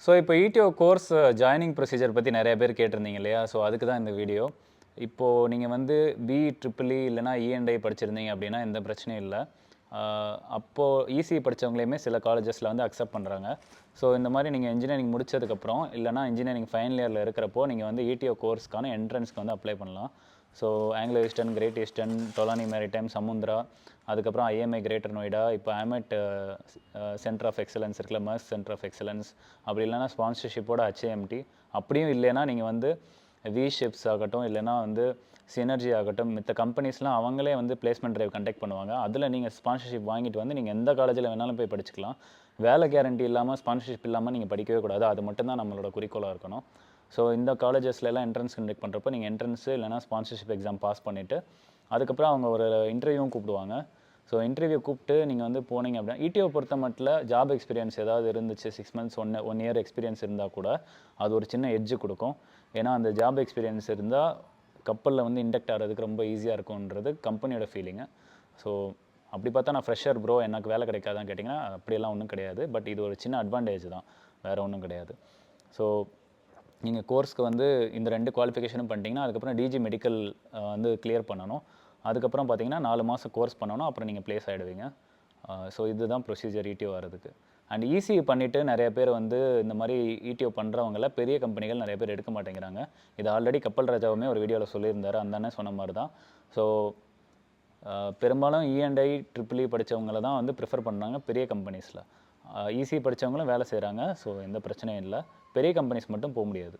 So இப்போ இடிஓ course joining procedure பற்றி நிறைய பேர் கேட்டிருந்தீங்க இல்லையா? ஸோ அதுக்கு தான் இந்த வீடியோ. இப்போது நீங்கள் வந்து பிஇஇஇ இல்லைனா இஎன்ஐ படிச்சிருந்தீங்க அப்படின்னா எந்த பிரச்சனையும் இல்லை. அப்போது இசிஇ படித்தவங்களையுமே சில காலேஜஸில் வந்து அக்செப்ட் பண்ணுறாங்க. ஸோ இந்த மாதிரி நீங்கள் இன்ஜினியரிங் முடிச்சதுக்கப்புறம் இல்லைனா இன்ஜினியரிங் ஃபைனல் இயரில் இருக்கிறப்போ நீங்கள் வந்து இடிஓ கோர்ஸ்க்கான என்ட்ரன்ஸ்க்கு வந்து அப்ளை பண்ணலாம். So Anglo Eastern, Great Eastern, Tolani maritime, Samundra, அதுக்கப்புறம் ஐஎம்ஐ கிரேட்டர் நொய்டா, இப்போ ஆமெட் சென்டர் ஆஃப் எக்ஸலன்ஸ் இருக்குல்ல, மர்ஸ் சென்டர் ஆஃப் எக்ஸலன்ஸ், அப்படி இல்லைனா ஸ்பான்சர்ஷிப்போட ஹெச்ஏஎம்டி, அப்படியும் இல்லைன்னா நீங்கள் வந்து வி ஷிப்ஸ் ஆகட்டும் இல்லைனா வந்து சினர்ஜி ஆகட்டும், மித்த கம்பெனிஸ்லாம் அவங்களே வந்து பிளேஸ்மெண்ட் ட்ரைவ் கண்டக்ட் பண்ணுவாங்க. அதில் நீங்கள் ஸ்பான்சர்ஷிப் வாங்கிட்டு வந்து நீங்கள் எந்த காலேஜில் வேணாலும் போய் படிச்சுக்கலாம். வேலை கேரண்டி இல்லாமல் ஸ்பான்சர்ஷிப் இல்லாமல் நீங்கள் படிக்கவே கூடாது. அது மட்டும்தான் நம்மளோட குறிக்கோளாக இருக்கணும். ஸோ இந்த காலேஜஸ்லாம் என்ட்ரன்ஸ் கண்டக்ட் பண்ணுறப்போ நீங்கள் என்ட்ரன்ஸு இல்லைனா ஸ்பான்சர்ஷிப் எக்ஸாம் பாஸ் பண்ணிவிட்டு அதுக்கப்புறம் அவங்க ஒரு இன்டர்வியூவும் கூப்பிடுவாங்க. ஸோ இன்டர்வியூ கூப்பிட்டு நீங்கள் வந்து போனீங்க அப்படின்னா இடிஓ பொறுத்த மட்டும் ஜாப் எக்ஸ்பீரியன்ஸ் ஏதாவது இருந்துச்சு, 6 months 1 year எக்ஸ்பீரியன்ஸ் இருந்தால் கூட அது ஒரு சின்ன எட்ஜு கொடுக்கும். ஏன்னா அந்த ஜாப் எக்ஸ்பீரியன்ஸ் இருந்தால் கப்பலில் வந்து இண்டக்ட் ஆகிறதுக்கு ரொம்ப ஈஸியாக இருக்கும்ன்றது கம்பெனியோட ஃபீலிங்கு. ஸோ அப்படி பார்த்தா நான் ஃப்ரெஷர் ப்ரோ எனக்கு வேலை கிடைக்காதான்னு கேட்டிங்கன்னா அப்படியெல்லாம் ஒன்றும் கிடையாது. பட் இது ஒரு சின்ன அட்வான்டேஜ் தான், வேறு ஒன்றும் கிடையாது. ஸோ நீங்கள் கோர்ஸ்க்கு வந்து இந்த 2 குவாலிஃபிகேஷனும் பண்ணிட்டீங்கன்னா அதுக்கப்புறம் டிஜி மெடிக்கல் வந்து கிளியர் பண்ணணும். அதுக்கப்புறம் பார்த்தீங்கன்னா 4 மாதம் கோர்ஸ் பண்ணணும். அப்புறம் நீங்கள் ப்ளேஸ் ஆகிடுவீங்க. ஸோ இதுதான் ப்ரொசீஜர் இடிஓ வரதுக்கு. அண்ட் இசிஇ பண்ணிவிட்டு நிறைய பேர் வந்து இந்த மாதிரி இடிஓ பண்ணுறவங்கள பெரிய கம்பெனிகள் நிறைய பேர் எடுக்க மாட்டேங்கிறாங்க. இது ஆல்ரெடி கப்பல் ராஜாவுமே ஒரு வீடியோவில் சொல்லியிருந்தார். அந்த அண்ணன் சொன்ன மாதிரி தான். ஸோ பெரும்பாலும் இஎன்ஐ ட்ரிபிள்இ படித்தவங்கள தான் வந்து ப்ரிஃபர் பண்ணுறாங்க பெரிய கம்பெனிஸில். இசிஇ படித்தவங்களும் வேலை செய்கிறாங்க. ஸோ எந்த பிரச்சனையும் இல்லை. பெரிய கம்பெனிஸ் மட்டும் போக முடியாது.